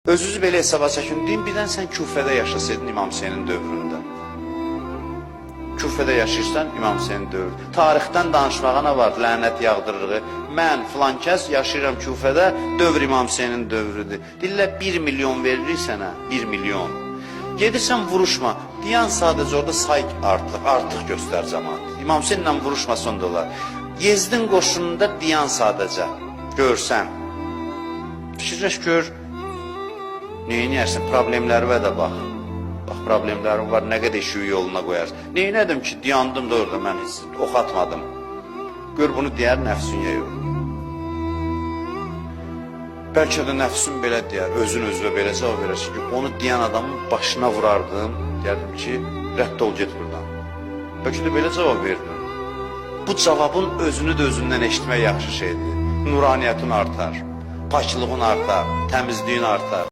Özünüzü belə hesaba çəkin, deyin, birdən sən Küfədə yaşasaydın İmam Hüseynin dövründə. Küfədə yaşayırsan İmam Hüseynin dövründə. Tarixdən danışmağa nə var? Lənət yağdırırığı. Mən filan kəs yaşayıram Küfədə, dövr İmam Hüseynin dövrüdür. Dillər 1 milyon veririk sənə, 1 milyon. Gedirsən vuruşma, deyən sadəcə orada say artıq göstər cəmaat. İmam Hüseyinlə vuruşmasan da olar. Yezdin qoşununda deyən sadəcə, görsən. Fikirləş gör, neynəyərsən, problemlərə də bax. Bax, problemlərim var, nə qədər işi yoluna qoyarsın. Neynədim ki, dayandım da orada, mən heç ox atmadım. Gör, bunu deyər nəfsin ya yox. Bəlkə də nəfsin belə deyər, özün özünə belə cavab verərsin ki, onu deyən adamın başına vurardım, deyərdim ki, rədd ol, get buradan. Bəlkə də belə cavab verdim. Bu cavabın özünü də özündən eşitmək yaxşı şeydir. Nuraniyyətin artar, paklığın artar, təmizliyin artar.